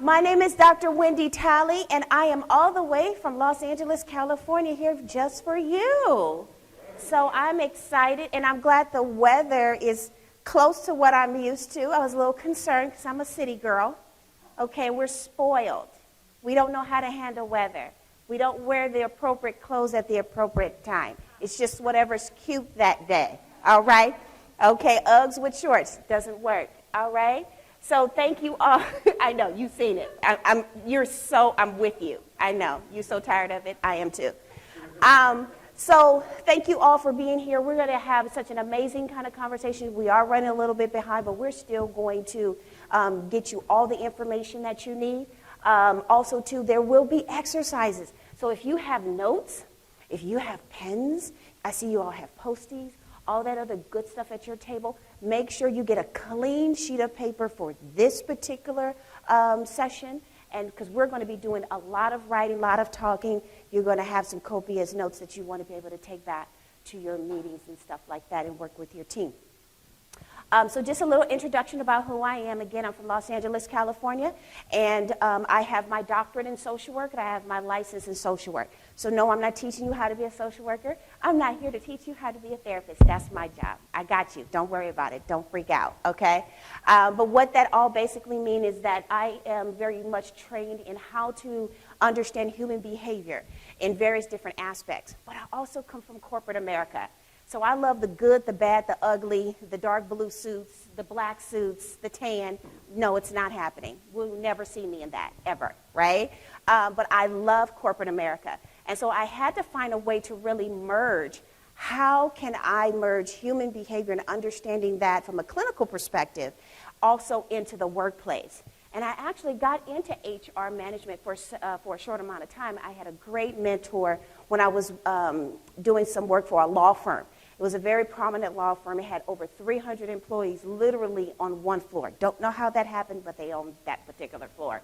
My name is Dr. Wendy Talley, and I am all the way from Los Angeles, California, here just for you. So I'm excited, and I'm glad the weather is close to what I'm used to. I was a little concerned because I'm a city girl. Okay, we're spoiled. We don't know how to handle weather. We don't wear the appropriate clothes at the appropriate time. It's just whatever's cute that day, all right? Okay, Uggs with shorts doesn't work, all right? So thank you all. I know, you've seen it. I'm with you. I know, you're so tired of it. I am too. So thank you all for being here. We're going to have such an amazing kind of conversation. We are running a little bit behind, but we're still going to get you all the information that you need. Also, too, there will be exercises. So if you have notes, if you have pens, I see you all have Post-its, all that other good stuff at your table, make sure you get a clean sheet of paper for this particular session. And because we're going to be doing a lot of writing, a lot of talking, you're going to have some copious notes that you want to be able to take back to your meetings and stuff like that and work with your team. So just a little introduction about who I am. Again, I'm from Los Angeles, California, and I have my doctorate in social work, and I have my license in social work. So no, I'm not teaching you how to be a social worker. I'm not here to teach you how to be a therapist. That's my job. I got you. Don't worry about it. Don't freak out, okay? But what that all basically means is that I am very much trained in how to understand human behavior in various different aspects. But I also come from corporate America. So I love the good, the bad, the ugly, the dark blue suits, the black suits, the tan. No, it's not happening. We'll never see me in that, ever, right? But I love corporate America. And so I had to find a way to really merge. How can I merge human behavior and understanding that from a clinical perspective also into the workplace? And I actually got into HR management for a short amount of time. I had a great mentor when I was doing some work for a law firm. It was a very prominent law firm. It had over 300 employees literally on one floor. Don't know how that happened, but they owned that particular floor.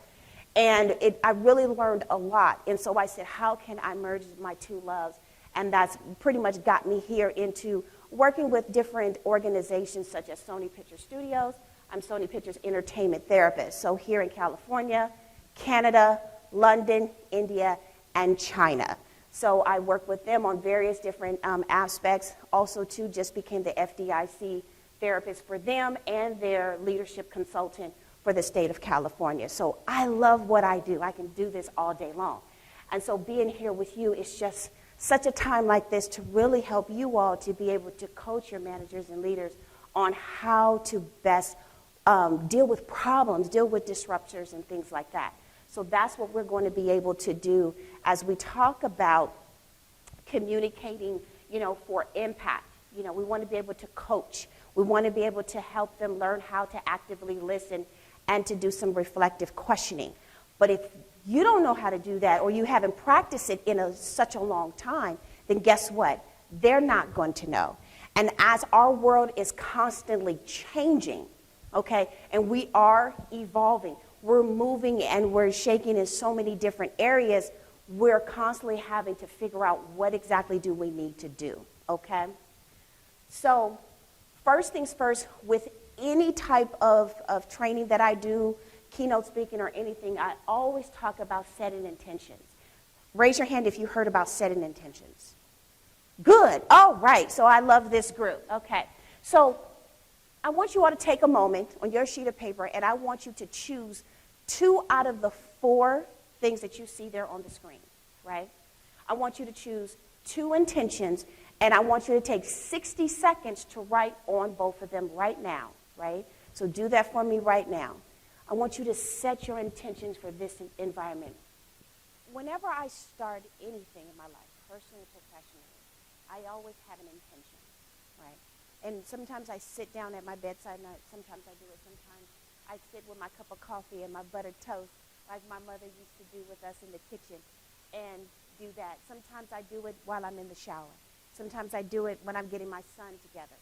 And I really learned a lot. And so I said, how can I merge my two loves? And that's pretty much got me here into working with different organizations such as Sony Picture Studios. I'm Sony Pictures Entertainment Therapist. So here in California, Canada, London, India, and China. So I work with them on various different aspects. Also, too, just became the FDIC therapist for them and their leadership consultant for the state of California. So I love what I do. I can do this all day long. And so being here with you is just such a time like this to really help you all to be able to coach your managers and leaders on how to best deal with problems, deal with disruptors and things like that. So that's what we're going to be able to do as we talk about communicating, for impact. We want to be able to coach. We want to be able to help them learn how to actively listen and to do some reflective questioning. But if you don't know how to do that or you haven't practiced it in such a long time, then guess what? They're not going to know. And as our world is constantly changing, okay, and we are evolving, we're moving and we're shaking in so many different areas, we're constantly having to figure out what exactly do we need to do, okay? So first things first, with any type of training that I do, keynote speaking or anything, I always talk about setting intentions. Raise your hand if you heard about setting intentions. Good. All right. So I love this group. Okay. So I want you all to take a moment on your sheet of paper, and I want you to choose 2 out of the 4 things that you see there on the screen, right? I want you to choose 2 intentions, and I want you to take 60 seconds to write on both of them right now, right? So do that for me right now. I want you to set your intentions for this environment. Whenever I start anything in my life, personally or professionally, I always have an intention, right? And sometimes I sit down at my bedside, and sometimes I do it. Sometimes I sit with my cup of coffee and my buttered toast, like my mother used to do with us in the kitchen, and do that. Sometimes I do it while I'm in the shower. Sometimes I do it when I'm getting my son together,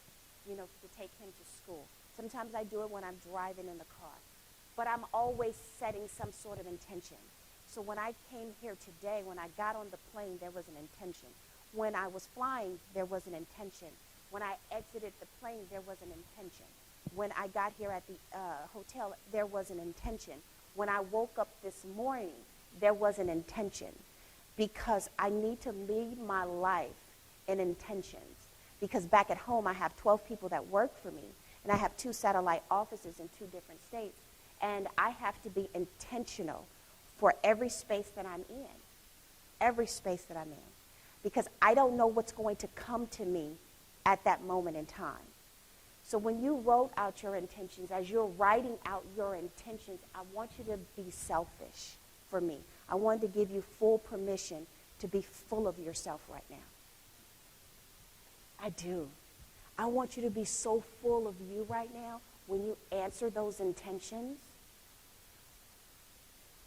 to take him to school. Sometimes I do it when I'm driving in the car. But I'm always setting some sort of intention. So when I came here today, when I got on the plane, there was an intention. When I was flying, there was an intention. When I exited the plane, there was an intention. When I got here at the hotel, there was an intention. when I woke up this morning, there was an intention, because I need to lead my life in intentions. Because back at home, I have 12 people that work for me, and I have 2 satellite offices in 2 different states, and I have to be intentional for every space that I'm in, every space that I'm in, because I don't know what's going to come to me at that moment in time. So when you wrote out your intentions, as you're writing out your intentions, I want you to be selfish for me. I wanted to give you full permission to be full of yourself right now. I do. I want you to be so full of you right now when you answer those intentions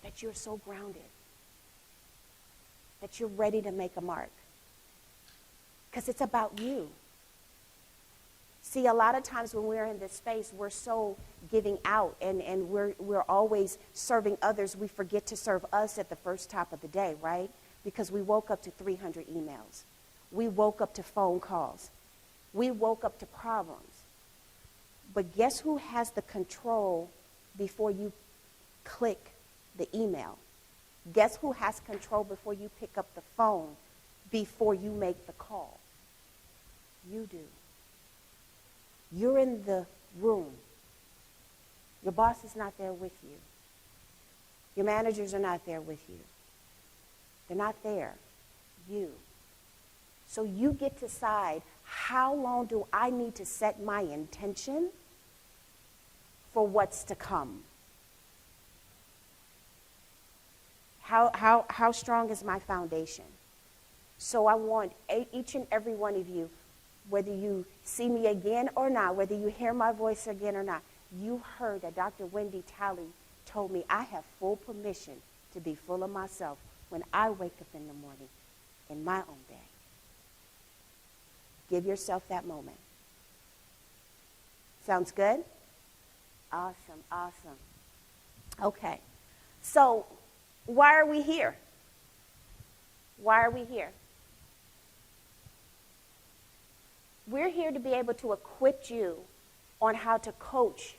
that you're so grounded, that you're ready to make a mark. Because it's about you. See, a lot of times when we're in this space, we're so giving out, and we're always serving others. We forget to serve us at the first top of the day, right? Because we woke up to 300 emails. We woke up to phone calls. We woke up to problems. But guess who has the control before you click the email? Guess who has control before you pick up the phone, before you make the call? You do. You're in the room. Your boss is not there with you. Your managers are not there with you. They're not there. You. So you get to decide, how long do I need to set my intention for what's to come? How strong is my foundation? So I want each and every one of you, whether you see me again or not, whether you hear my voice again or not, you heard that Dr. Wendy Talley told me I have full permission to be full of myself when I wake up in the morning in my own day. Give yourself that moment. Sounds good? Awesome, awesome. Okay, so why are we here? Why are we here? We're here to be able to equip you on how to coach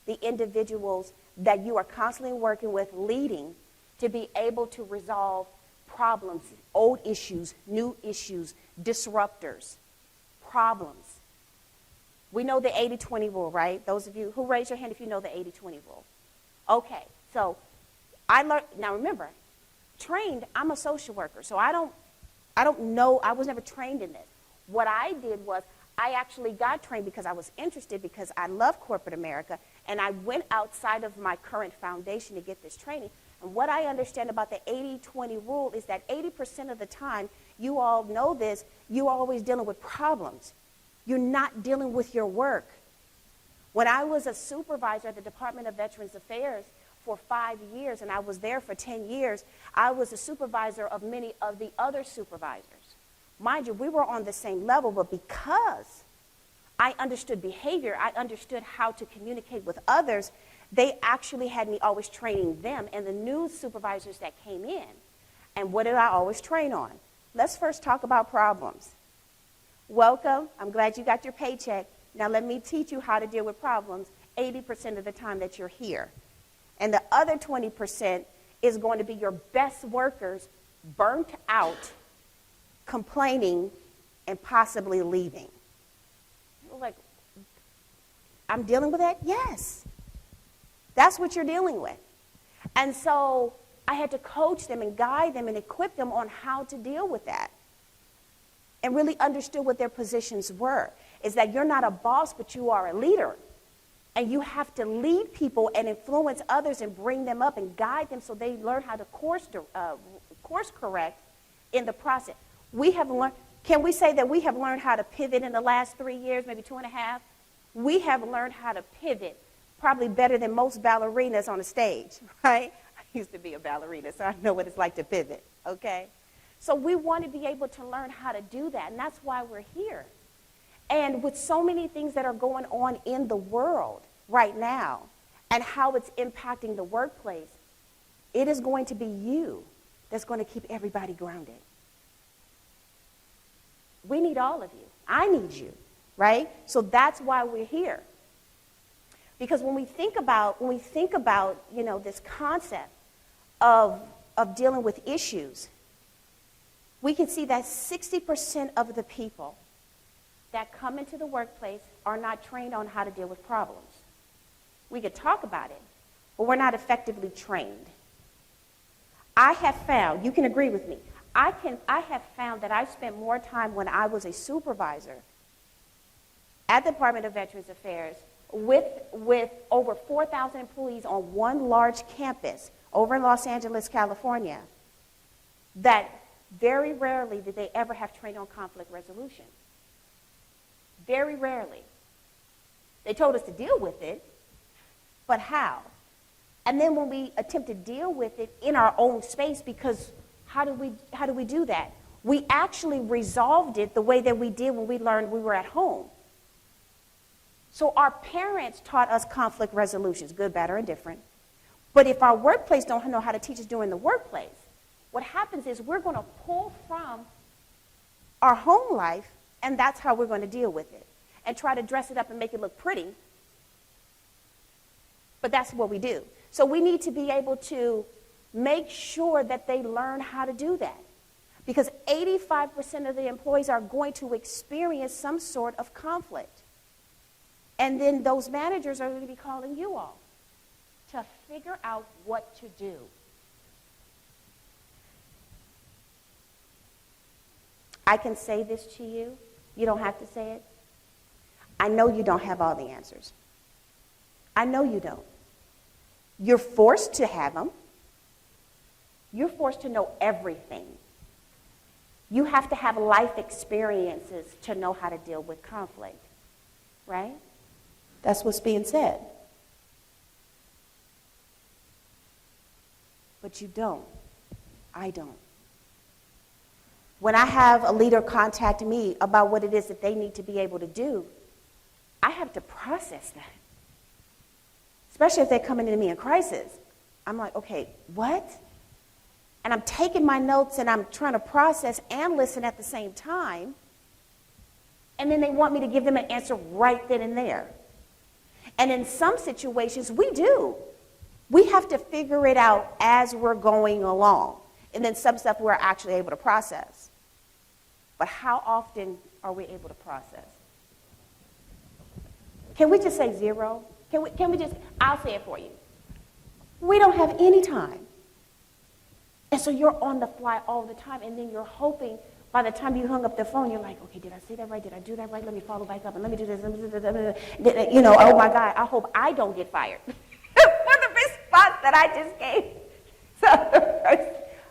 the individuals that you are constantly working with, leading, to be able to resolve problems, old issues, new issues, disruptors, problems. We know the 80-20 rule, right? Those of you who raise your hand if you know the 80-20 rule. Okay, so I learned, now remember, I'm a social worker, so I don't know, I was never trained in this. What I did was I actually got trained because I was interested, because I love corporate America, and I went outside of my current foundation to get this training. And what I understand about the 80-20 rule is that 80% of the time, you all know this, you're always dealing with problems. You're not dealing with your work. When I was a supervisor at the Department of Veterans Affairs for 5 years, and I was there for 10 years, I was a supervisor of many of the other supervisors. Mind you, we were on the same level, but because I understood behavior, I understood how to communicate with others, they actually had me always training them and the new supervisors that came in. And what did I always train on? Let's first talk about problems. Welcome. I'm glad you got your paycheck. Now let me teach you how to deal with problems 80% of the time that you're here. And the other 20% is going to be your best workers burnt out, complaining, and possibly leaving. Like, I'm dealing with that? Yes. That's what you're dealing with. And so I had to coach them and guide them and equip them on how to deal with that. And really understood what their positions were. Is that you're not a boss, but you are a leader. And you have to lead people and influence others and bring them up and guide them so they learn how to course correct in the process. We have learned, can we say that we have learned how to pivot in the last 3 years, maybe 2.5? We have learned how to pivot probably better than most ballerinas on a stage, right? I used to be a ballerina, so I know what it's like to pivot, okay? So we want to be able to learn how to do that, and that's why we're here. And with so many things that are going on in the world right now and how it's impacting the workplace, it is going to be you that's going to keep everybody grounded. We need all of you. I need you, right? So that's why we're here. Because when we think about, this concept of dealing with issues, we can see that 60% of the people that come into the workplace are not trained on how to deal with problems. We could talk about it, but we're not effectively trained. I have found, you can agree with me, I have found that I spent more time when I was a supervisor at the Department of Veterans Affairs with over 4,000 employees on one large campus over in Los Angeles, California, that very rarely did they ever have training on conflict resolution. Very rarely. They told us to deal with it, but how? And then when we attempt to deal with it in our own space, because how do we do that? We actually resolved it the way that we did when we learned we were at home. So our parents taught us conflict resolutions, good, bad, or indifferent. But if our workplace don't know how to teach us during the workplace, what happens is we're going to pull from our home life, and that's how we're going to deal with it, and try to dress it up and make it look pretty. But that's what we do. So we need to be able to make sure that they learn how to do that. Because 85% of the employees are going to experience some sort of conflict. And then those managers are going to be calling you all to figure out what to do. I can say this to you. You don't have to say it. I know you don't have all the answers. I know you don't. You're forced to have them. You're forced to know everything. You have to have life experiences to know how to deal with conflict, right? That's what's being said. But you don't. I don't. When I have a leader contact me about what it is that they need to be able to do, I have to process that. Especially if they're coming to me in crisis. I'm like, okay, what? And I'm taking my notes and I'm trying to process and listen at the same time. And then they want me to give them an answer right then and there. And in some situations, we do. We have to figure it out as we're going along. And then some stuff we're actually able to process. But how often are we able to process? Can we just say zero? Can we just, I'll say it for you. We don't have any time. And so you're on the fly all the time, and then you're hoping by the time you hung up the phone, you're like, okay, did I say that right? Did I do that right? Let me follow back up, and let me do this. Oh my God, I hope I don't get fired for the response that I just gave. So,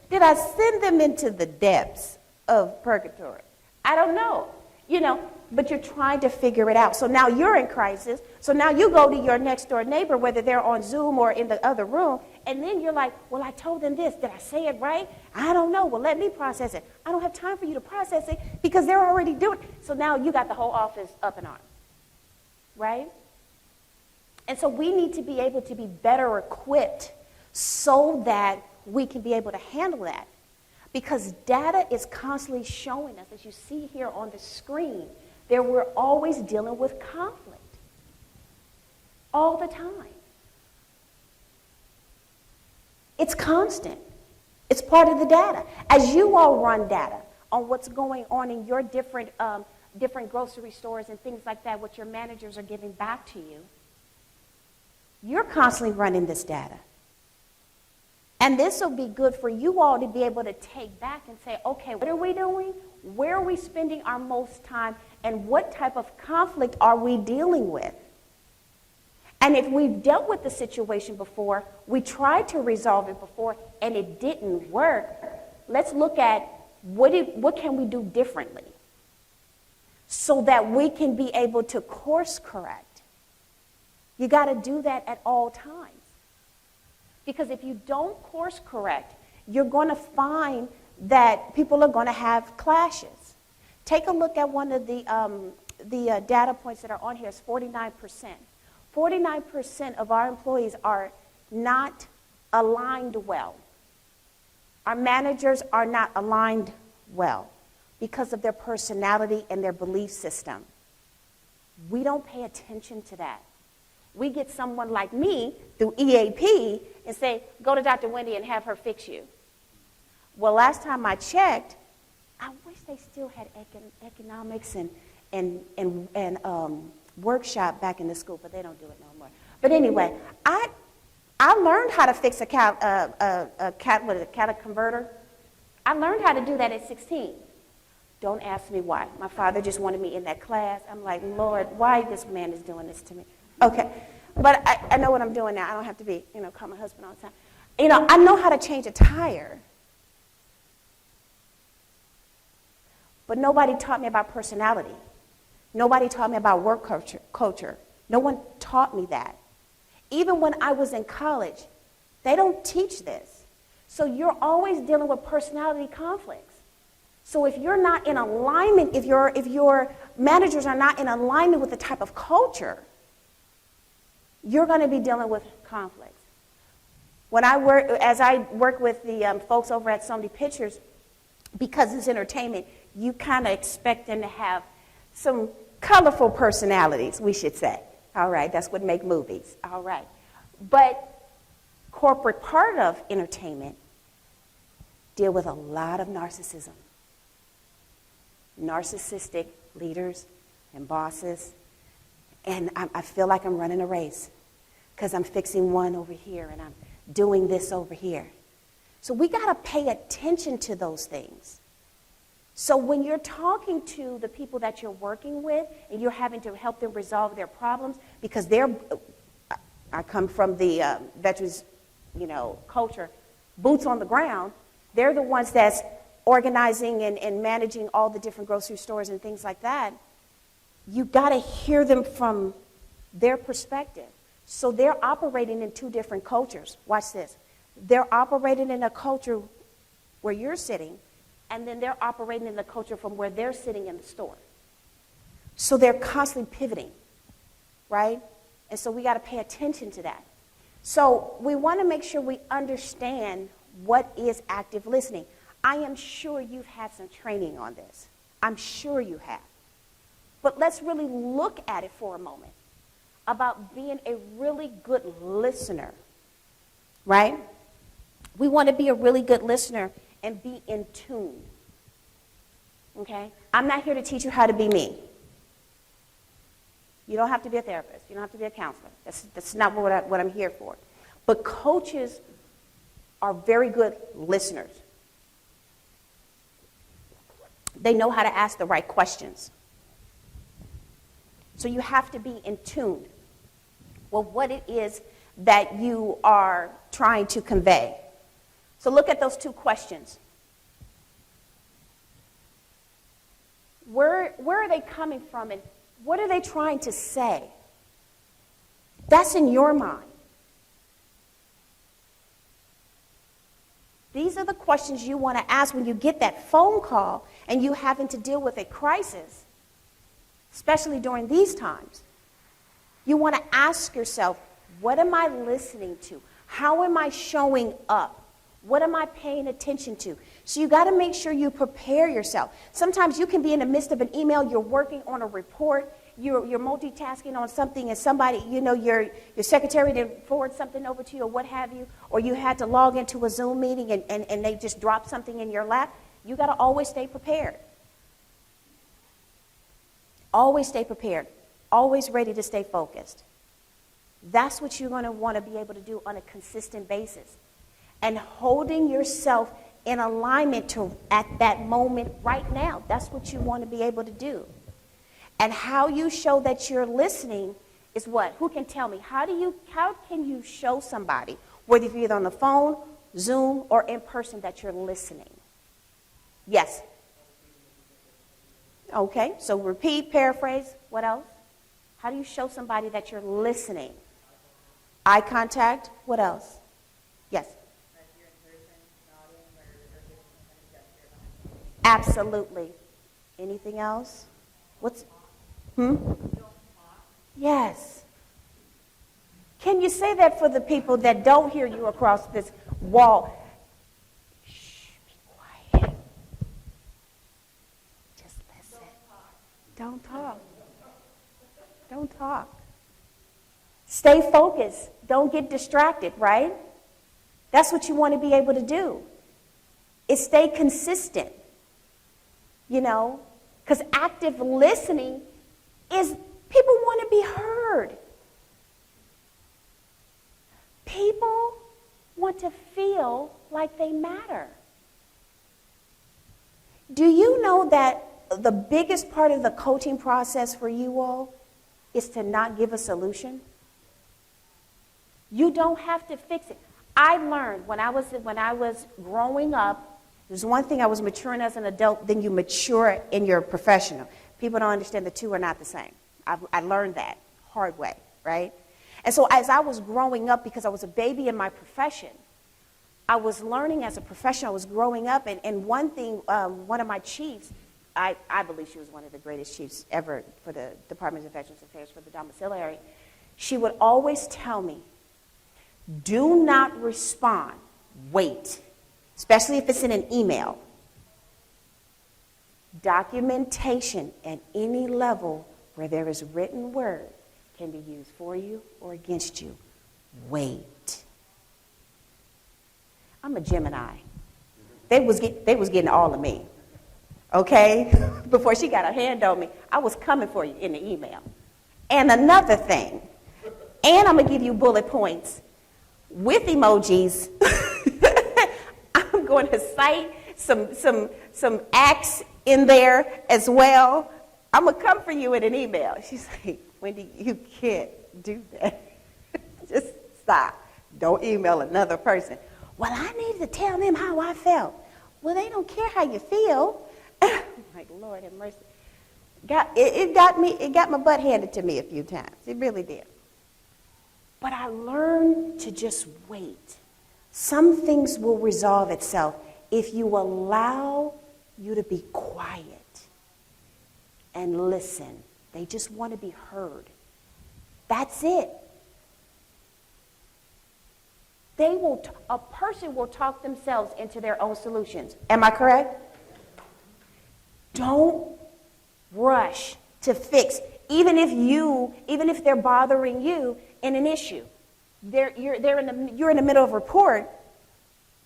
did I send them into the depths of purgatory? I don't know, but you're trying to figure it out. So now you're in crisis. So now you go to your next door neighbor, whether they're on Zoom or in the other room, and then you're like, well, I told them this. Did I say it right? I don't know. Well, let me process it. I don't have time for you to process it because they're already doing it. So now you got the whole office up in arms, right? And so we need to be able to be better equipped so that we can be able to handle that. Because data is constantly showing us, as you see here on the screen, that we're always dealing with conflict. All the time. It's constant. It's part of the data. As you all run data on what's going on in your different grocery stores and things like that, what your managers are giving back to you, you're constantly running this data. And this will be good for you all to be able to take back and say, okay, what are we doing? Where are we spending our most time? And what type of conflict are we dealing with? And if we've dealt with the situation before, we tried to resolve it before, and it didn't work, let's look at what can we do differently so that we can be able to course correct. You got to do that at all times. Because if you don't course correct, you're going to find that people are going to have clashes. Take a look at one of the data points that are on here. It's 49%. 49% of our employees are not aligned well. Our managers are not aligned well because of their personality and their belief system. We don't pay attention to that. We get someone like me through EAP and say, go to Dr. Wendy and have her fix you. Well, last time I checked, I wish they still had economics and workshop back in the school, but they don't do it no more. But anyway, I learned how to fix a catalytic converter. I learned how to do that at 16. Don't ask me why. My father just wanted me in that class. I'm like, Lord, why this man is doing this to me? Okay, but I know what I'm doing now. I don't have to be, call my husband all the time. I know how to change a tire. But nobody taught me about personality. Nobody taught me about work culture. No one taught me that. Even when I was in college, they don't teach this. So you're always dealing with personality conflicts. So if you're not in alignment, if your managers are not in alignment with the type of culture, you're going to be dealing with conflicts. As I work with the folks over at So Many Pictures, because it's entertainment, you kind of expect them to have some colorful personalities, we should say. All right, that's what make movies. All right. But corporate part of entertainment deal with a lot of narcissism. Narcissistic leaders and bosses. And I feel like I'm running a race because I'm fixing one over here and I'm doing this over here. So we got to pay attention to those things. So when you're talking to the people that you're working with and you're having to help them resolve their problems, because I come from the veterans, culture, boots on the ground, they're the ones that's organizing and managing all the different grocery stores and things like that. You got to hear them from their perspective. So they're operating in two different cultures. Watch this. They're operating in a culture where you're sitting, and then they're operating in the culture from where they're sitting in the store. So they're constantly pivoting, right? And so we got to pay attention to that. So we want to make sure we understand what is active listening. I am sure you've had some training on this. I'm sure you have. But let's really look at it for a moment about being a really good listener, right? We want to be a really good listener and be in tune, okay? I'm not here to teach you how to be me. You don't have to be a therapist. You don't have to be a counselor. That's not what I'm here for. But coaches are very good listeners. They know how to ask the right questions. So you have to be in tune with what it is that you are trying to convey. So look at those two questions. Where are they coming from and what are they trying to say? That's in your mind. These are the questions you want to ask when you get that phone call and you having to deal with a crisis, especially during these times. You want to ask yourself, what am I listening to? How am I showing up? What am I paying attention to? So you got to make sure you prepare yourself. Sometimes you can be in the midst of an email, you're working on a report, you're multitasking on something, and somebody, your secretary didn't forward something over to you or what have you, or you had to log into a Zoom meeting and they just dropped something in your lap. You got to always stay prepared. Always stay prepared. Always ready to stay focused. That's what you're going to want to be able to do on a consistent basis. And holding yourself in alignment to at that moment right now. That's what you want to be able to do. And how you show that you're listening is what? Who can tell me? How can you show somebody, whether you're either on the phone, Zoom, or in person, that you're listening? Yes. Okay, so repeat, paraphrase. What else? How do you show somebody that you're listening? Eye contact. What else? Yes. Absolutely. Anything else? Yes. Can you say that for the people that don't hear you across this wall? Shh, be quiet. Just listen. Don't talk. Don't talk. Stay focused. Don't get distracted, right? That's what you want to be able to do. Is stay consistent, because active listening is people want to be heard. People want to feel like they matter. Do you know that the biggest part of the coaching process for you all is to not give a solution? You don't have to fix it. I learned when I was growing up, there's one thing, I was maturing as an adult, then you mature in your professional. People don't understand the two are not the same. I learned that hard way, right? And so as I was growing up, because I was a baby in my profession, I was learning as a professional. I was growing up, and one thing, one of my chiefs, I believe she was one of the greatest chiefs ever for the Department of Veterans Affairs for the domiciliary, she would always tell me, do not respond, wait, especially if it's in an email. Documentation at any level where there is written word can be used for you or against you. Wait. I'm a Gemini. They was getting all of me, okay? Before she got her hand on me, I was coming for you in the email. And another thing, and I'm going to give you bullet points with emojis. I'm going to cite some acts in there as well. I'm going to come for you in an email. She's like, Wendy, you can't do that. Just stop. Don't email another person. Well, I needed to tell them how I felt. Well, they don't care how you feel. I'm like, Lord have mercy. It got my butt handed to me a few times. It really did. But I learned to just wait. Some things will resolve itself if you allow you to be quiet and listen. They just want to be heard. That's it. A person will talk themselves into their own solutions. Am I correct? Don't rush to fix, even if they're bothering you in an issue. You're in the middle of a report.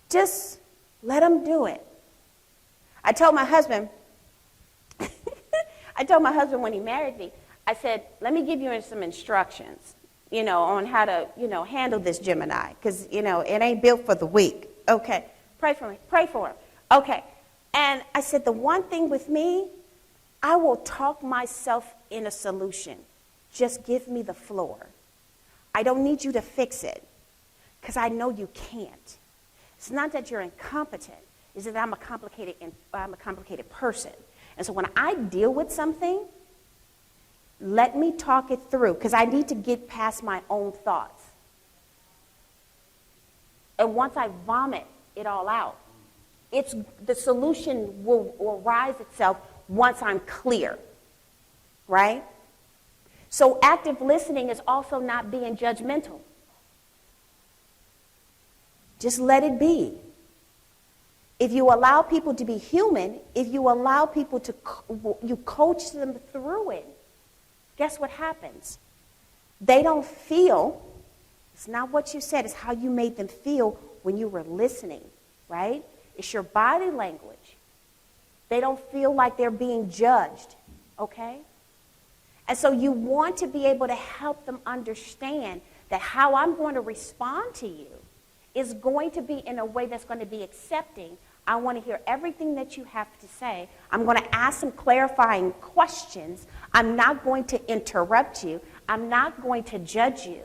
Just let them do it. I told my husband when he married me, I said, let me give you some instructions, on how to, handle this Gemini, because, it ain't built for the weak. Okay, pray for him. Okay, and I said, the one thing with me, I will talk myself in a solution. Just give me the floor. I don't need you to fix it, because I know you can't. It's not that you're incompetent. It's that I'm a complicated person. And so when I deal with something, let me talk it through, because I need to get past my own thoughts. And once I vomit it all out, the solution will rise itself once I'm clear, right? So active listening is also not being judgmental. Just let it be. If you allow people to be human, if you allow people you coach them through it, guess what happens? They don't feel, it's not what you said, it's how you made them feel when you were listening, right? It's your body language. They don't feel like they're being judged, okay? And so you want to be able to help them understand that how I'm going to respond to you is going to be in a way that's going to be accepting. I want to hear everything that you have to say. I'm going to ask some clarifying questions. I'm not going to interrupt you. I'm not going to judge you.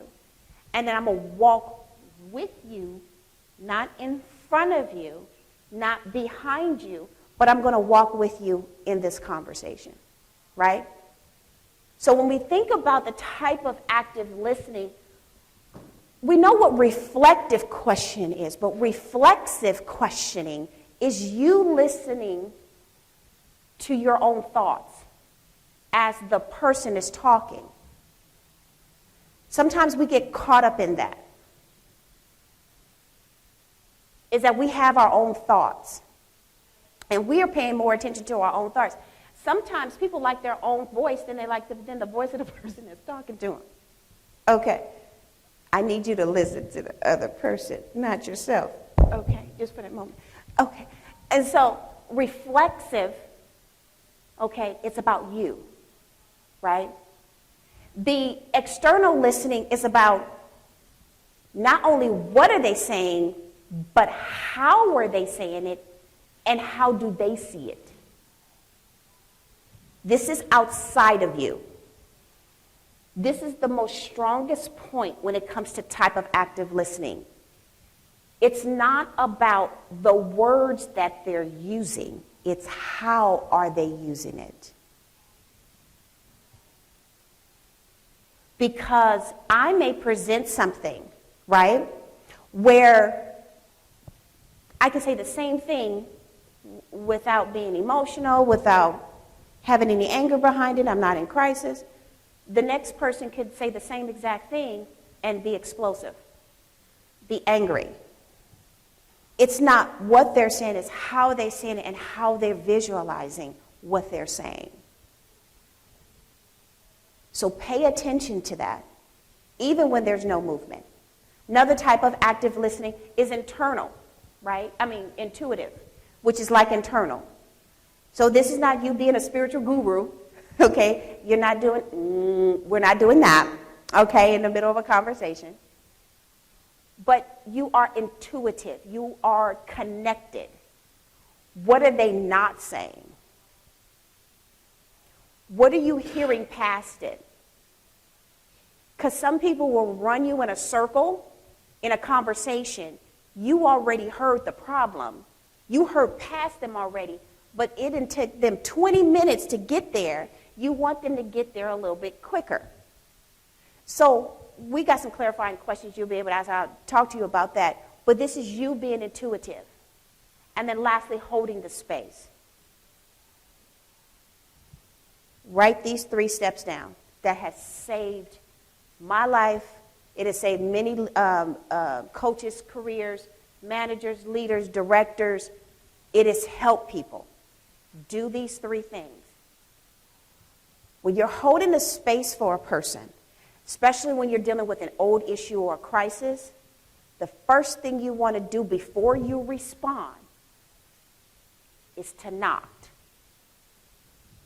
And then I'm going to walk with you, not in front of you, not behind you, but I'm going to walk with you in this conversation, right? So when we think about the type of active listening, we know what reflective question is, but reflexive questioning is you listening to your own thoughts as the person is talking. Sometimes we get caught up in that. Is that we have our own thoughts. And we are paying more attention to our own thoughts. Sometimes people like their own voice than the voice of the person that's talking to them. Okay. I need you to listen to the other person, not yourself. Okay, just for that moment. Okay, and so reflexive, okay, it's about you, right? The external listening is about not only what are they saying, but how are they saying it, and how do they see it? This is outside of you. This is the most strongest point when it comes to type of active listening. It's not about the words that they're using. It's how are they using it. Because I may present something, right, where I can say the same thing without being emotional, without having any anger behind it. I'm not in crisis. The next person could say the same exact thing and be explosive, be angry. It's not what they're saying, it's how they're saying it and how they're visualizing what they're saying. So pay attention to that, even when there's no movement. Another type of active listening is internal, right? Intuitive, which is like internal. So this is not you being a spiritual guru, okay? We're not doing that, okay, in the middle of a conversation. But you are intuitive. You are connected. What are they not saying? What are you hearing past it? Because some people will run you in a circle in a conversation. You already heard the problem. You heard past them already, but it didn't take them 20 minutes to get there. You want them to get there a little bit quicker. So we got some clarifying questions you'll be able to ask. I'll talk to you about that. But this is you being intuitive. And then lastly, holding the space. Write these 3 steps down. That has saved my life. It has saved many coaches' careers, managers, leaders, directors. It has helped people. Do these 3 things. When you're holding a space for a person, especially when you're dealing with an old issue or a crisis, the first thing you want to do before you respond is to not.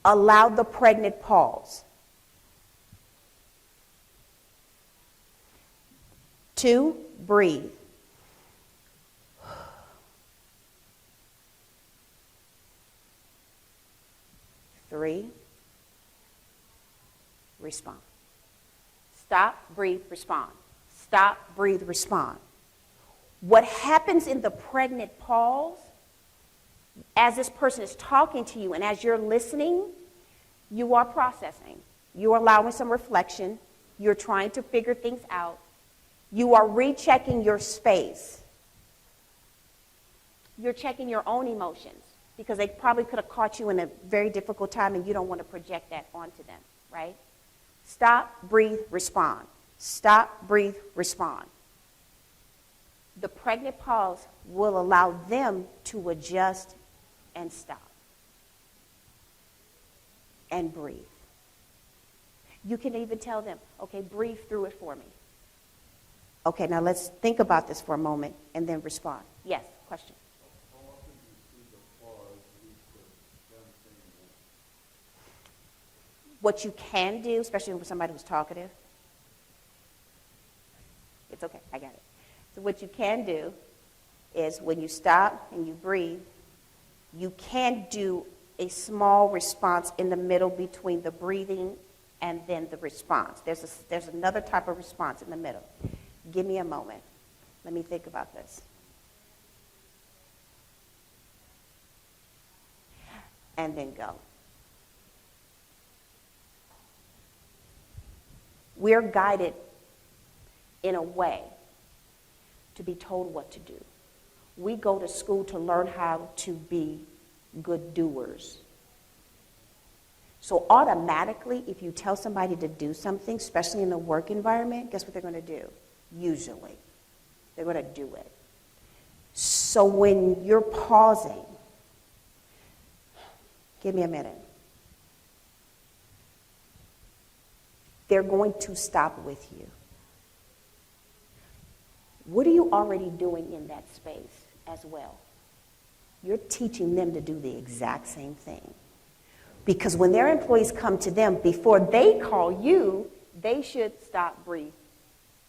Allow the pregnant pause. 2, breathe. 3, respond. Stop, breathe, respond. Stop, breathe, respond. What happens in the pregnant pause, as this person is talking to you and as you're listening, you are processing. You're allowing some reflection. You're trying to figure things out. You are rechecking your space. You're checking your own emotions because they probably could have caught you in a very difficult time and you don't want to project that onto them, right? Stop, breathe, respond. Stop, breathe, respond. The pregnant pause will allow them to adjust and stop and breathe. You can even tell them, okay, breathe through it for me. Okay, now let's think about this for a moment and then respond. Yes, question. How often do you see the pause lead to them saying that? What you can do, especially with somebody who's talkative, it's okay, I got it. So what you can do is when you stop and you breathe, you can do a small response in the middle between the breathing and then the response. There's another type of response in the middle. Give me a moment. Let me think about this. And then go. We're guided in a way to be told what to do. We go to school to learn how to be good doers. So automatically, if you tell somebody to do something, especially in the work environment, guess what they're going to do? Usually, they're going to do it. So when you're pausing, give me a minute. They're going to stop with you. What are you already doing in that space as well? You're teaching them to do the exact same thing. Because when their employees come to them, before they call you, they should stop, breathe,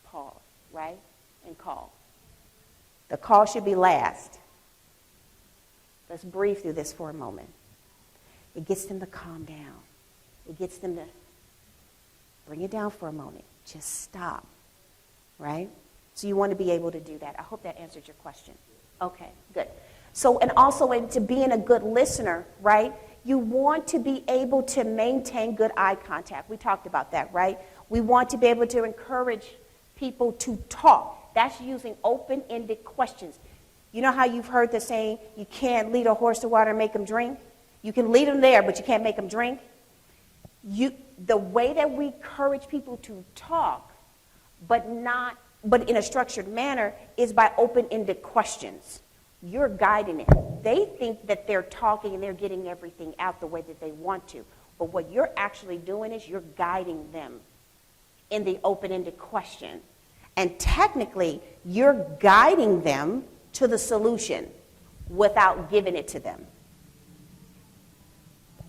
pause, right? And call. The call should be last. Let's breathe through this for a moment. It gets them to calm down. It gets them to bring it down for a moment. Just stop, right? So you want to be able to do that. I hope that answered your question. Okay, good. So, and also to being a good listener, right? You want to be able to maintain good eye contact. We talked about that, right? We want to be able to encourage people to talk. That's using open-ended questions. You know how you've heard the saying, you can't lead a horse to water and make him drink? You can lead them there, but you can't make them drink. The way that we encourage people to talk, but in a structured manner, is by open-ended questions. You're guiding it. They think that they're talking and they're getting everything out the way that they want to. But what you're actually doing is you're guiding them in the open-ended question. And technically, you're guiding them to the solution without giving it to them.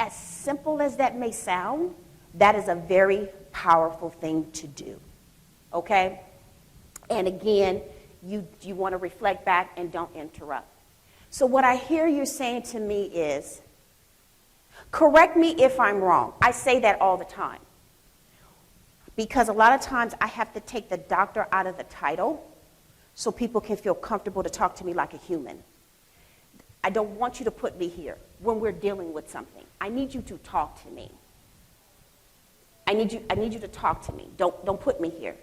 As simple as that may sound, that is a very powerful thing to do. Okay? And again, you want to reflect back and don't interrupt. So what I hear you saying to me is, correct me if I'm wrong. I say that all the time. Because a lot of times I have to take the doctor out of the title so people can feel comfortable to talk to me like a human. I don't want you to put me here when we're dealing with something. I need you to talk to me. I need you to talk to me. Don't put me here.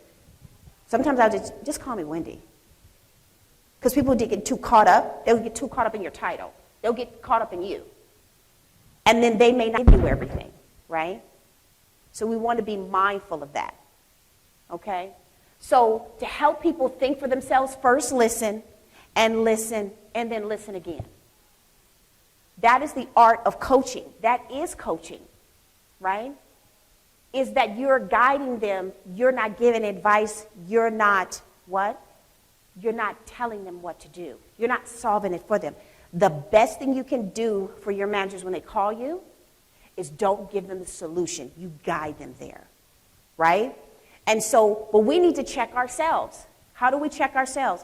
Sometimes I'll just call me Wendy. Because people get too caught up. They'll get too caught up in your title. They'll get caught up in you. And then they may not give you everything, right? So we want to be mindful of that, okay? So to help people think for themselves, first listen, and then listen again. That is the art of coaching. That is coaching, right? Is that you're guiding them. You're not giving advice. You're not what? You're not telling them what to do. You're not solving it for them. The best thing you can do for your managers when they call you is don't give them the solution. You guide them there, right? And so, but we need to check ourselves. How do we check ourselves?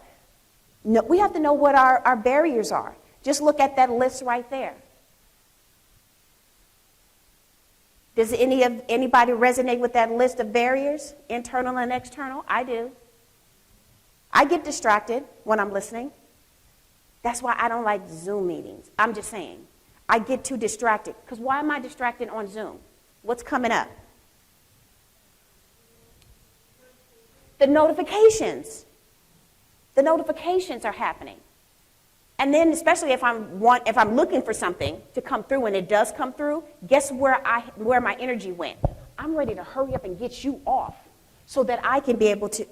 No, we have to know what our barriers are. Just look at that list right there. Does anybody resonate with that list of barriers, internal and external? I do. I get distracted when I'm listening. That's why I don't like Zoom meetings. I'm just saying. I get too distracted. Because why am I distracted on Zoom? What's coming up? The notifications. The notifications are happening. And then especially if I'm looking for something to come through and it does come through, guess where my energy went? I'm ready to hurry up and get you off so that I can be able to.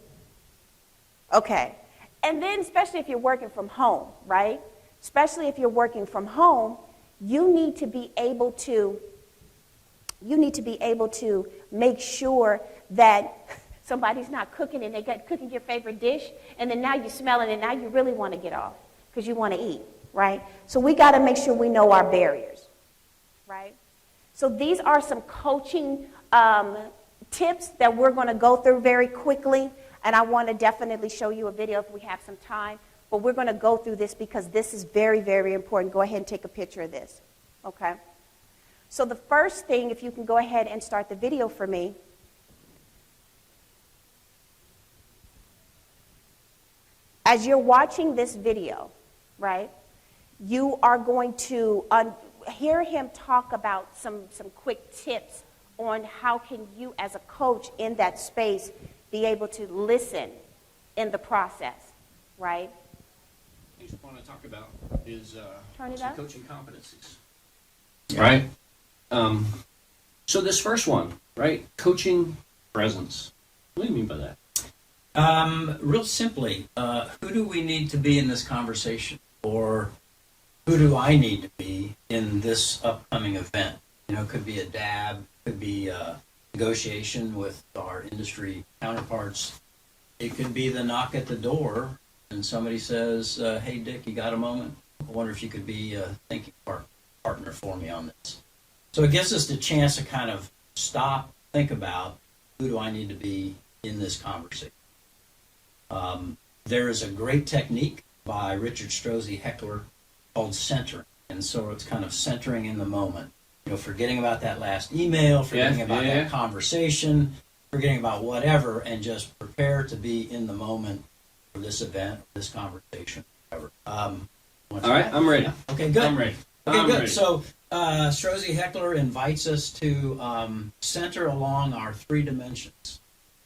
Okay. And then especially if you're working from home, right? Especially if you're working from home, you need to be able to make sure that somebody's not cooking and cooking your favorite dish, and then now you smell it and now you really want to get off because you want to eat, right? So we got to make sure we know our barriers, right? So these are some coaching tips that we're going to go through very quickly, and I want to definitely show you a video if we have some time, but we're going to go through this because this is very, very important. Go ahead and take a picture of this, okay? So the first thing, if you can go ahead and start the video for me. As you're watching this video, right, you are going to hear him talk about some quick tips on how can you as a coach in that space be able to listen in the process, right? What I want to talk about is Turn it some up. coaching competencies. Right? So this first one, right? Coaching presence. What do you mean by that? Real simply, who do we need to be in this conversation? Or who do I need to be in this upcoming event? You know, it could be a DAB, could be a negotiation with our industry counterparts. It could be the knock at the door and somebody says, hey, Dick, you got a moment? I wonder if you could be a thinking partner for me on this. So it gives us the chance to kind of stop, think about, who do I need to be in this conversation? There is a great technique by Richard Strozzi Heckler called centering. And so it's kind of centering in the moment. You know, forgetting about that last email, forgetting about that conversation, forgetting about whatever, and just prepare to be in the moment for this event, this conversation, whatever. All right, I'm ready. Okay, good. I'm ready. Okay, I'm good. ready. So Strozzi Heckler invites us to center along our three dimensions.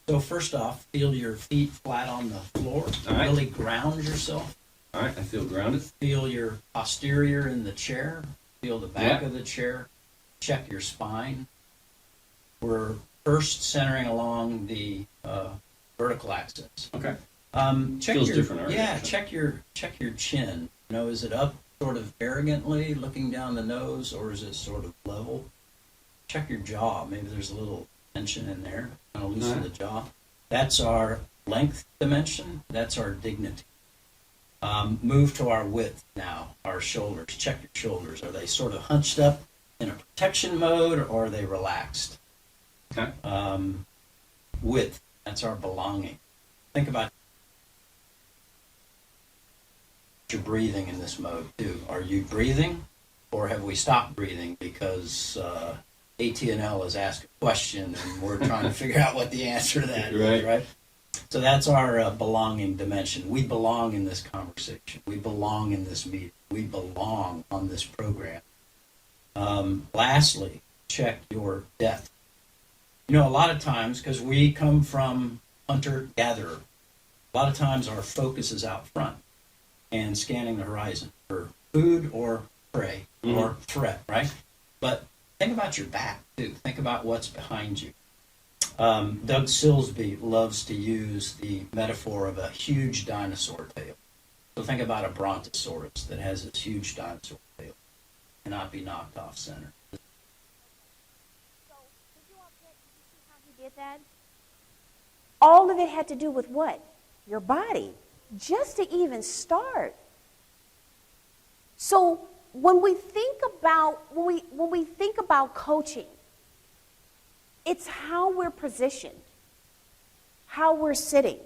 So first off, feel your feet flat on the floor. All right. Really ground yourself. All right, I feel grounded. Feel your posterior in the chair. Feel the back of the chair. Check your spine. We're first centering along the vertical axis. Okay. Check Feels your, different already. Yeah, check your chin. You know, is it up sort of arrogantly looking down the nose, or is it sort of level? Check your jaw. Maybe there's a little tension in there. Kind of loosen the jaw. That's our length dimension. That's our dignity. Move to our width now, our shoulders. Check your shoulders. Are they sort of hunched up in a protection mode, or are they relaxed? Okay. Width, that's our belonging. Think about your breathing in this mode too. Are you breathing, or have we stopped breathing because AT&L has asked a question and we're trying to figure out what the answer to that is, right? So that's our belonging dimension. We belong in this conversation. We belong in this meeting. We belong on this program. Lastly, check your depth. You know, a lot of times, because we come from hunter-gatherer, a lot of times our focus is out front and scanning the horizon for food or prey or threat, right? But think about your back, too. Think about what's behind you. Doug Silsby loves to use the metaphor of a huge dinosaur tail. So think about a brontosaurus that has this huge dinosaur tail. Cannot be knocked off center. So, did you all see how he did that? All of it had to do with what? Your body. Just to even start. So when we think about coaching, it's how we're positioned, how we're sitting.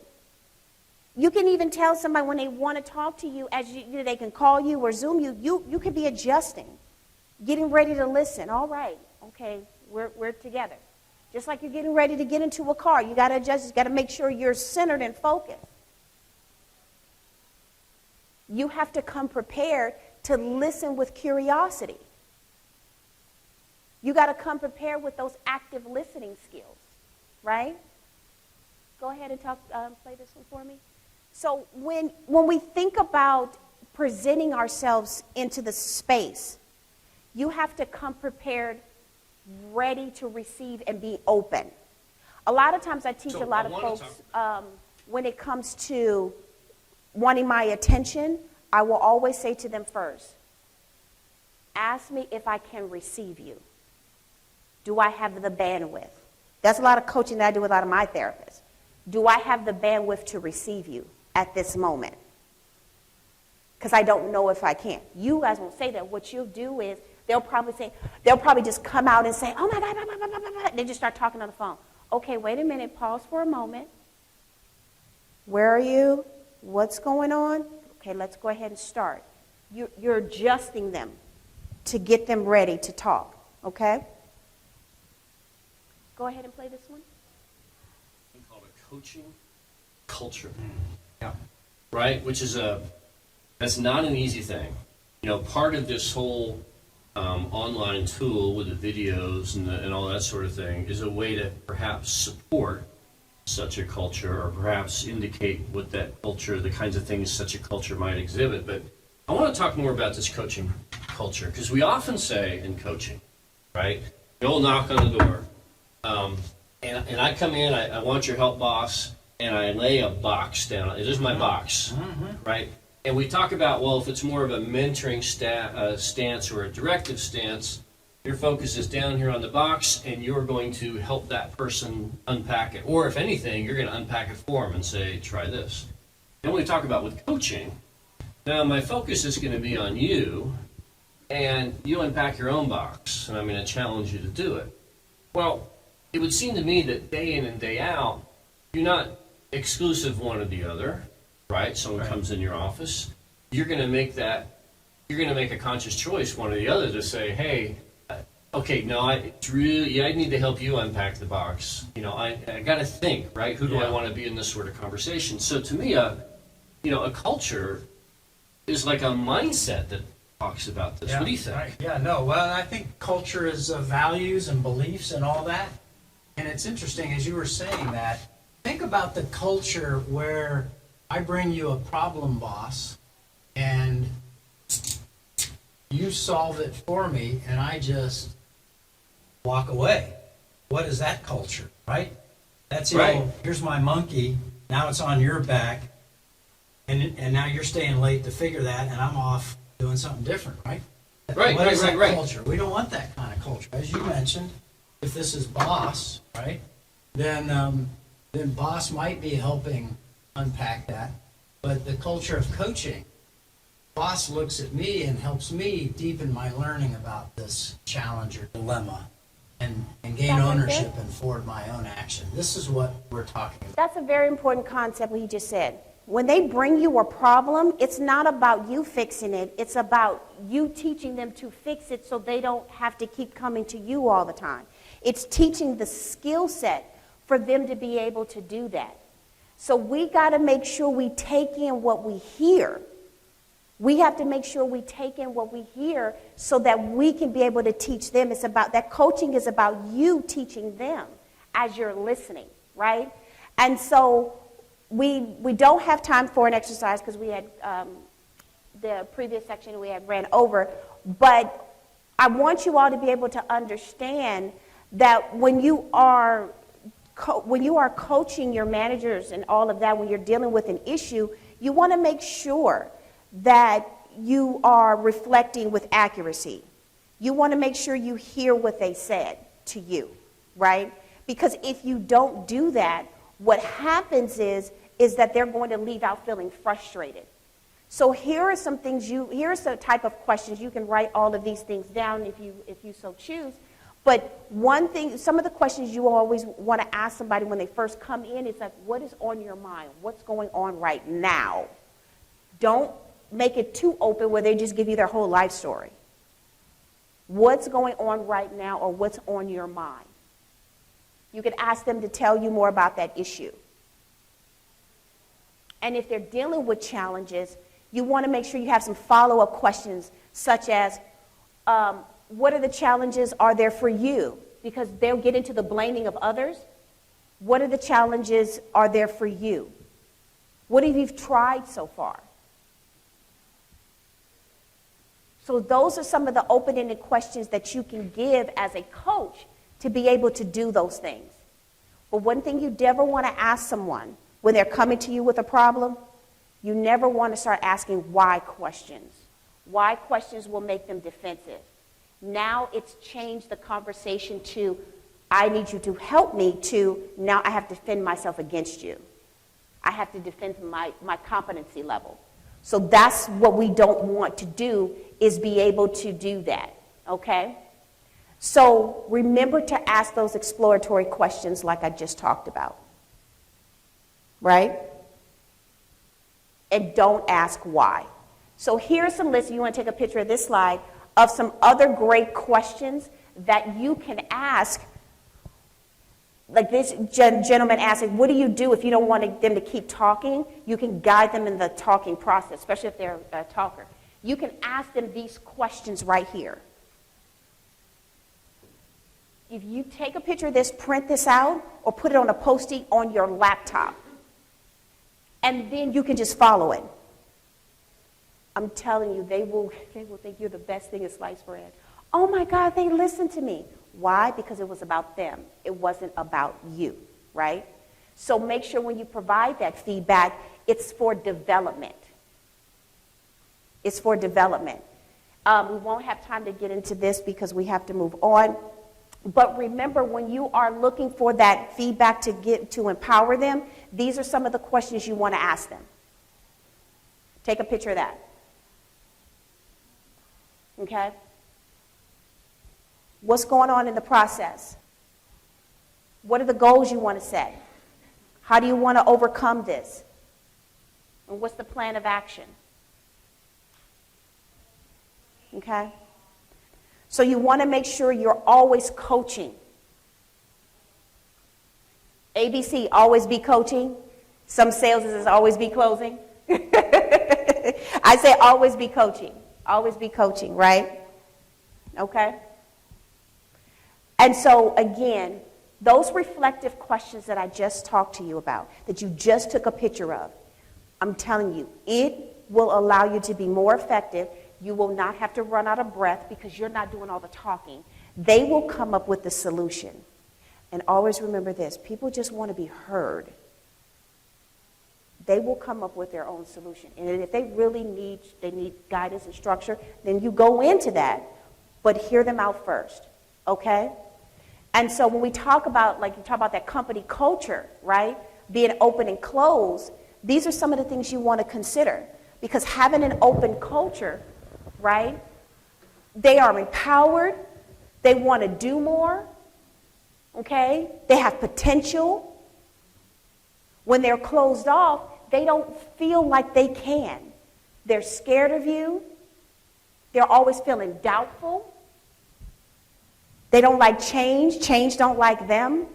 You can even tell somebody when they want to talk to you, they can call you or Zoom you. You could be adjusting, getting ready to listen. All right, okay, we're together. Just like you're getting ready to get into a car, you got to adjust. You got to make sure you're centered and focused. You have to come prepared to listen with curiosity. You got to come prepared with those active listening skills, right? Go ahead and play this one for me. So when we think about presenting ourselves into the space, you have to come prepared, ready to receive and be open. A lot of times I teach a lot of folks when it comes to wanting my attention, I will always say to them first, ask me if I can receive you. Do I have the bandwidth? That's a lot of coaching that I do with a lot of my therapists. Do I have the bandwidth to receive you at this moment? Because I don't know if I can. You guys won't say that. What you'll do is they'll probably just come out and say, oh my God, blah, blah, blah, blah, blah. They just start talking on the phone. Okay, wait a minute, pause for a moment. Where are you? What's going on? Okay, let's go ahead and start. You're adjusting them to get them ready to talk, okay? Go ahead and play this one. We call it coaching culture. Yeah. Right? Which is that's not an easy thing. You know, part of this whole online tool with the videos and all that sort of thing is a way to perhaps support such a culture, or perhaps indicate what that culture, the kinds of things such a culture might exhibit. But I want to talk more about this coaching culture, because we often say in coaching, right, you'll knock on the door, and I come in, I want your help, boss, and I lay a box down. It is my box, right? And we talk about, well, if it's more of a mentoring stance or a directive stance, your focus is down here on the box, and you're going to help that person unpack it. Or if anything, you're going to unpack it for them and say, try this. Then we talk about with coaching. Now my focus is going to be on you, and you unpack your own box, and I'm going to challenge you to do it. Well, it would seem to me that day in and day out, you're not exclusive one or the other, right? Someone comes in your office, you're going to make a conscious choice, one or the other, to say, hey, okay, no, I need to help you unpack the box. I got to think, right? Who do I want to be in this sort of conversation? So to me, a culture is like a mindset that talks about this. What do you think? Right. Yeah, no, well, I think culture is values and beliefs and all that. And it's interesting, as you were saying that, think about the culture where I bring you a problem, boss, and you solve it for me, and I just walk away. What is that culture, right? That's, Right. Here's my monkey, now it's on your back, and now you're staying late to figure that, and I'm off doing something different, right? Right, What is right, that right. culture? We don't want that kind of culture. As you mentioned, if this is boss, right, then boss might be helping unpack that. But the culture of coaching, boss looks at me and helps me deepen my learning about this challenge or dilemma and gain That's right ownership there. and forward my own action. This is what we're talking about. That's a very important concept, what he just said. When they bring you a problem, it's not about you fixing it. It's about you teaching them to fix it so they don't have to keep coming to you all the time. It's teaching the skill set for them to be able to do that. So we got to make sure we take in what we hear. We have to make sure we take in what we hear so that we can be able to teach them. It's about that coaching is about you teaching them as you're listening, right? And so we don't have time for an exercise because we had the previous section we had ran over, but I want you all to be able to understand that when you are coaching your managers and all of that, when you're dealing with an issue, you want to make sure that you are reflecting with accuracy. You want to make sure you hear what they said to you, right? Because if you don't do that, what happens is that they're going to leave out feeling frustrated. So here are some things here's the type of questions. You can write all of these things down if you so choose. But one thing, some of the questions you always want to ask somebody when they first come in is like, what is on your mind? What's going on right now? Don't make it too open where they just give you their whole life story. What's going on right now, or what's on your mind? You could ask them to tell you more about that issue. And if they're dealing with challenges, you want to make sure you have some follow-up questions, such as, what are the challenges are there for you? Because they'll get into the blaming of others. What are the challenges are there for you? What have you tried so far? So those are some of the open-ended questions that you can give as a coach to be able to do those things. But one thing you never want to ask someone when they're coming to you with a problem, you never want to start asking why questions. Why questions will make them defensive. Now it's changed the conversation to, I need you to help me, to now I have to defend myself against you. I have to defend my competency level. So that's what we don't want to do, is be able to do that, okay? So remember to ask those exploratory questions like I just talked about, right? And don't ask why. So here's some lists, you want to take a picture of this slide, of some other great questions that you can ask. Like this gentleman asked, what do you do if you don't want them to keep talking? You can guide them in the talking process, especially if they're a talker. You can ask them these questions right here. If you take a picture of this, print this out, or put it on a Post-it on your laptop, and then you can just follow it. I'm telling you, they will think you're the best thing in sliced bread. Oh my God, they listened to me. Why? Because it was about them. It wasn't about you, right? So make sure when you provide that feedback, it's for development. It's for development. We won't have time to get into this because we have to move on. But remember, when you are looking for that feedback to empower them, these are some of the questions you want to ask them. Take a picture of that. Okay? What's going on in the process? What are the goals you want to set? How do you want to overcome this? And what's the plan of action? Okay? So you want to make sure you're always coaching. ABC, always be coaching. Some sales is always be closing. I say always be coaching. Always be coaching, right? Okay? And so, again, those reflective questions that I just talked to you about, that you just took a picture of, I'm telling you, it will allow you to be more effective. You will not have to run out of breath because you're not doing all the talking. They will come up with the solution. And always remember this, people just want to be heard. They will come up with their own solution. And if they really need guidance and structure, then you go into that, but hear them out first, okay? And so when we talk about, like you talk about that company culture, right, being open and closed, these are some of the things you want to consider. Because having an open culture, right, they are empowered, they want to do more, okay? They have potential. When they're closed off, they don't feel like they can. They're scared of you. They're always feeling doubtful. They don't like change. Change don't like them.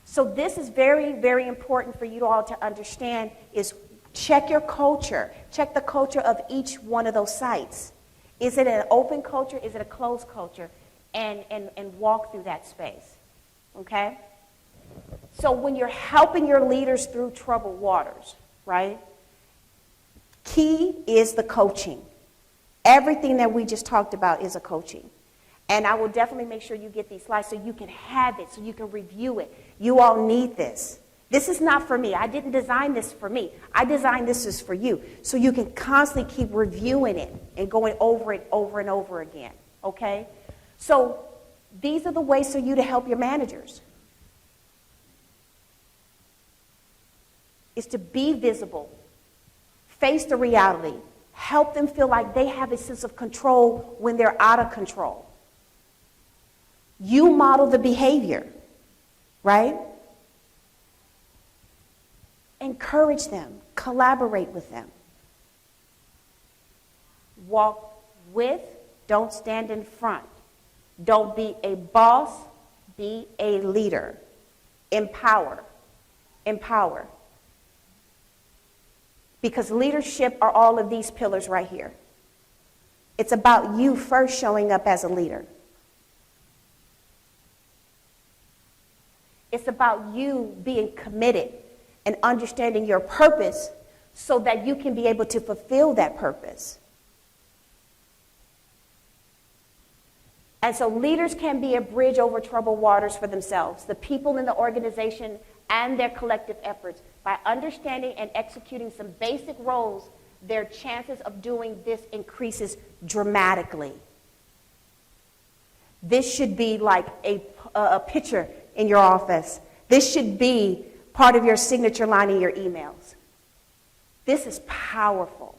So this is very, very important for you all to understand is check your culture. Check the culture of each one of those sites. Is it an open culture? Is it a closed culture? And walk through that space. Okay? So when you're helping your leaders through troubled waters, right? Key is the coaching. Everything that we just talked about is a coaching. And I will definitely make sure you get these slides so you can have it, so you can review it. You all need this. This is not for me. I didn't design this for me. I designed this is for you. So you can constantly keep reviewing it and going over it over and over again. Okay? So these are the ways for you to help your managers. Is to be visible, face the reality, help them feel like they have a sense of control when they're out of control. You model the behavior, right? Encourage them, collaborate with them. Walk with, don't stand in front. Don't be a boss, be a leader. Empower. Empower. Because leadership are all of these pillars right here. It's about you first showing up as a leader. It's about you being committed and understanding your purpose so that you can be able to fulfill that purpose. And so leaders can be a bridge over troubled waters for themselves, the people in the organization and their collective efforts. By understanding and executing some basic roles, their chances of doing this increases dramatically. This should be like a picture in your office. This should be part of your signature line in your emails. This is powerful.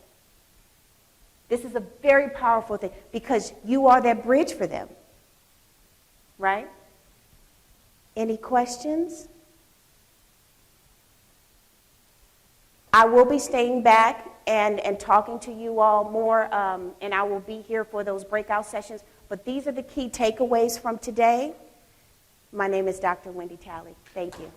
This is a very powerful thing because you are that bridge for them. Right? Any questions? I will be staying back and talking to you all more, and I will be here for those breakout sessions. But these are the key takeaways from today. My name is Dr. Wendy Talley. Thank you.